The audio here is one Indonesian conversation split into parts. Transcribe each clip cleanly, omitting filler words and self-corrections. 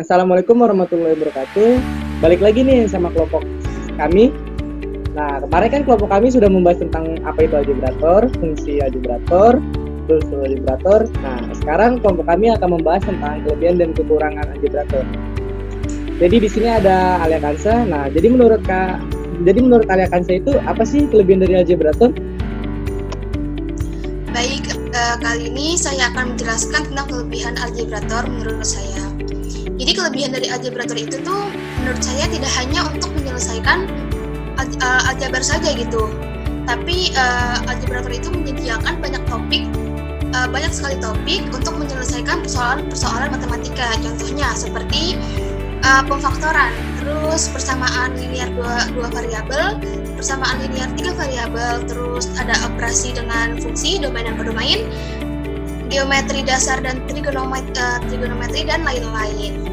Assalamualaikum warahmatullahi wabarakatuh. Balik lagi nih sama kelompok kami. Nah, kemarin kan kelompok kami sudah membahas tentang apa itu algebrator, fungsi algebrator, tools algebrator. Nah, sekarang kelompok kami akan membahas tentang kelebihan dan kekurangan algebrator. Jadi di sini ada Alia Kansa. Nah, jadi menurut Alia Kansa itu apa sih kelebihan dari algebrator? Baik, kali ini saya akan menjelaskan tentang kelebihan algebrator menurut saya. Jadi kelebihan dari algebrator itu tuh menurut saya tidak hanya untuk menyelesaikan aljabar saja gitu, tapi algebrator itu menyediakan banyak sekali topik untuk menyelesaikan persoalan matematika. Contohnya seperti pemfaktoran, terus persamaan linear dua variabel, persamaan linear 3 variabel, terus ada operasi dengan fungsi, domain dan kodomain, geometri dasar dan trigonometri dan lain-lain.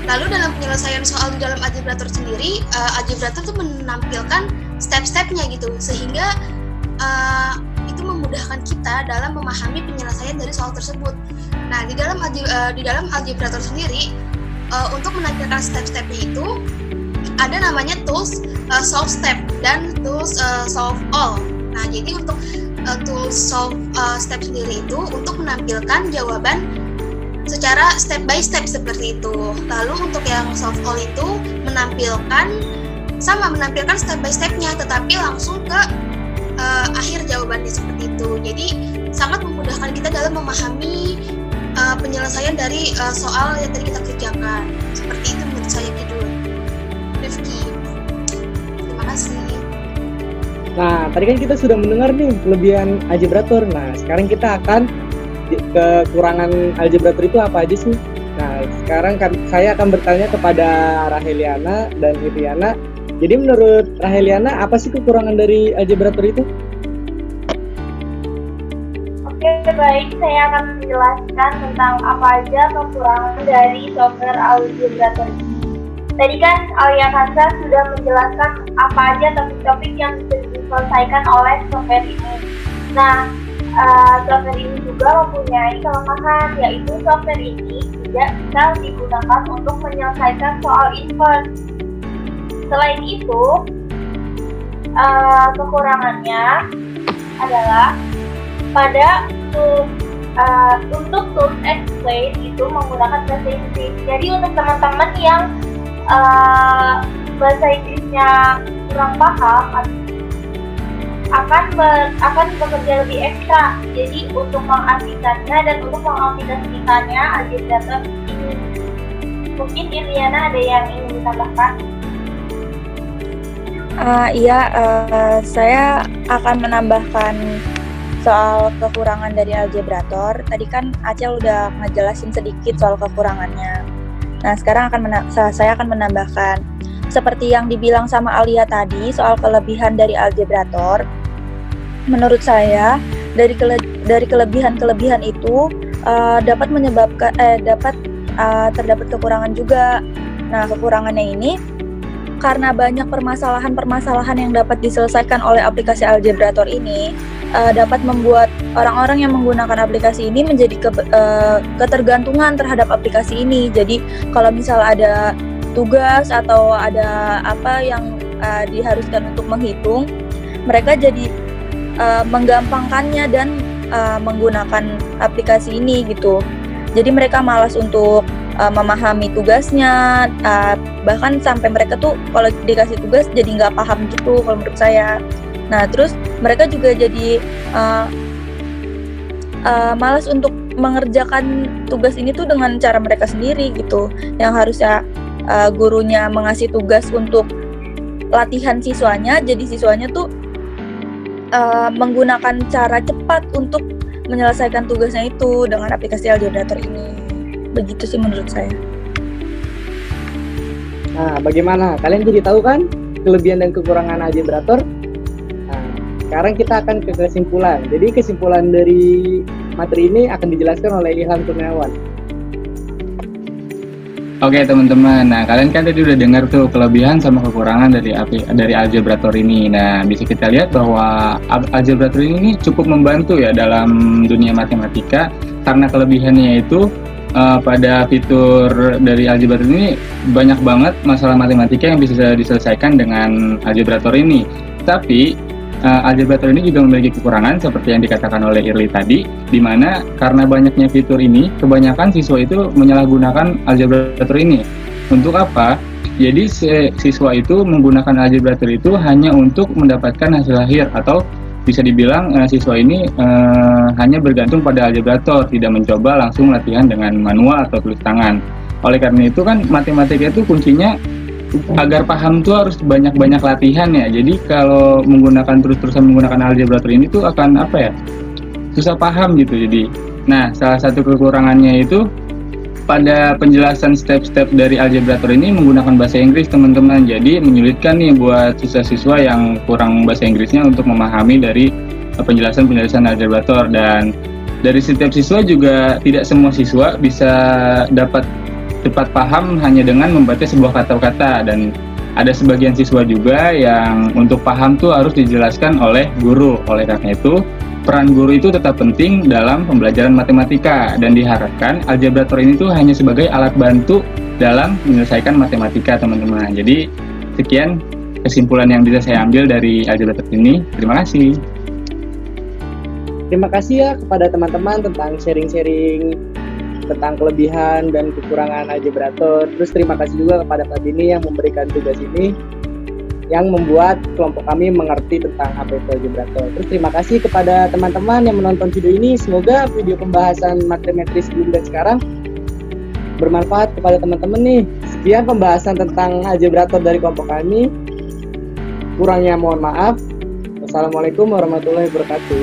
Lalu dalam penyelesaian soal di dalam algebrator sendiri, algebrator itu menampilkan step-stepnya gitu, sehingga itu memudahkan kita dalam memahami penyelesaian dari soal tersebut. Nah, di dalam algebrator sendiri, untuk menampilkan step-stepnya itu ada namanya tools solve step dan tools solve all. Nah, jadi untuk tools solve step sendiri itu untuk menampilkan jawaban secara step by step seperti itu. Lalu untuk yang solve all itu menampilkan step by stepnya, tetapi langsung ke akhir jawabannya seperti itu. Jadi sangat memudahkan kita dalam memahami penyelesaian dari soal yang tadi kita kerjakan. Seperti itu menurut saya Kidul. Rifki. Terima kasih. Nah, tadi kan kita sudah mendengar nih kelebihan algebrator. Nah, sekarang kita akan kekurangan algebrator itu apa aja sih? Nah, sekarang saya akan bertanya kepada Raheliana dan Iriana. Jadi menurut Raheliana, apa sih kekurangan dari algebrator itu? Oke, baik. Saya akan menjelaskan tentang apa aja kekurangan dari software algebrator ini. Tadi kan Alia Kansa sudah menjelaskan apa aja topik-topik yang bisa diselesaikan oleh software ini. Nah, software ini juga mempunyai kelemahan, yaitu software ini tidak bisa digunakan untuk menyelesaikan soal inverse. Selain itu, kekurangannya adalah untuk tools explain itu menggunakan bahasa Inggris. Jadi untuk teman-teman yang bahasa Inggrisnya kurang paham akan bekerja lebih ekstra. Jadi untuk mengartikannya dan untuk mengaplikasikannya algebrator ini. Mungkin Iriana ada yang ingin ditambahkan? Saya akan menambahkan soal kekurangan dari algebrator. Tadi kan Acel udah ngejelasin sedikit soal kekurangannya. Nah, sekarang saya akan menambahkan seperti yang dibilang sama Alia tadi soal kelebihan dari algebrator. Menurut saya dari kelebihan-kelebihan itu dapat terdapat kekurangan juga. Nah, kekurangannya ini karena banyak permasalahan yang dapat diselesaikan oleh aplikasi algebrator ini dapat membuat orang-orang yang menggunakan aplikasi ini menjadi ketergantungan terhadap aplikasi ini. Jadi kalau misal ada tugas atau ada apa yang diharuskan untuk menghitung, mereka jadi menggampangkannya dan menggunakan aplikasi ini gitu. Jadi mereka malas untuk memahami tugasnya, bahkan sampai mereka tuh kalau dikasih tugas jadi nggak paham gitu kalau menurut saya. Nah, terus mereka juga jadi malas untuk mengerjakan tugas ini tuh dengan cara mereka sendiri gitu. Yang harusnya gurunya mengasih tugas untuk latihan siswanya, jadi siswanya tuh menggunakan cara cepat untuk menyelesaikan tugasnya itu dengan aplikasi algebrator ini. Begitu sih menurut saya. Nah, bagaimana? Kalian jadi tahu kan kelebihan dan kekurangan algebrator? Nah, sekarang kita akan ke kesimpulan. Jadi kesimpulan dari materi ini akan dijelaskan oleh Ilham Kurniawan. Oke teman-teman, nah kalian kan tadi udah dengar tuh kelebihan sama kekurangan dari algebrator ini. Nah, bisa kita lihat bahwa algebrator ini cukup membantu ya dalam dunia matematika karena kelebihannya itu pada fitur dari algebraitor ini banyak banget masalah matematika yang bisa diselesaikan dengan algebraitor ini. Tapi algebraitor ini juga memiliki kekurangan seperti yang dikatakan oleh Irli tadi, di mana karena banyaknya fitur ini, kebanyakan siswa itu menyalahgunakan algebraitor ini. Untuk apa? Jadi siswa itu menggunakan algebraitor itu hanya untuk mendapatkan hasil akhir, atau bisa dibilang siswa ini hanya bergantung pada algebraitor, tidak mencoba langsung latihan dengan manual atau tulis tangan. Oleh karena itu kan matematika itu kuncinya agar paham tuh harus banyak-banyak latihan ya. Jadi kalau menggunakan terus-terusan menggunakan algebraitor ini tuh akan susah paham gitu. Jadi, nah salah satu kekurangannya itu pada penjelasan step-step dari algebraitor ini menggunakan bahasa Inggris teman-teman. Jadi menyulitkan nih buat siswa-siswa yang kurang bahasa Inggrisnya untuk memahami dari penjelasan algebraitor. Dan dari setiap siswa juga tidak semua siswa bisa dapat cepat paham hanya dengan membaca sebuah kata-kata, dan ada sebagian siswa juga yang untuk paham tuh harus dijelaskan oleh guru. Oleh karena itu peran guru itu tetap penting dalam pembelajaran matematika, dan diharapkan algebraitor ini tuh hanya sebagai alat bantu dalam menyelesaikan matematika teman-teman. Jadi sekian kesimpulan yang bisa saya ambil dari algebraitor ini. Terima kasih. Terima kasih ya kepada teman-teman tentang sharing-sharing tentang kelebihan dan kekurangan algebraitor. Terus terima kasih juga kepada Kak Dini yang memberikan tugas ini, yang membuat kelompok kami mengerti tentang apa itu algebraitor. Terus terima kasih kepada teman-teman yang menonton video ini. Semoga video pembahasan matematika sebelum dan sekarang bermanfaat kepada teman-teman nih. Sekian pembahasan tentang algebraitor dari kelompok kami. Kurangnya mohon maaf. Wassalamualaikum warahmatullahi wabarakatuh.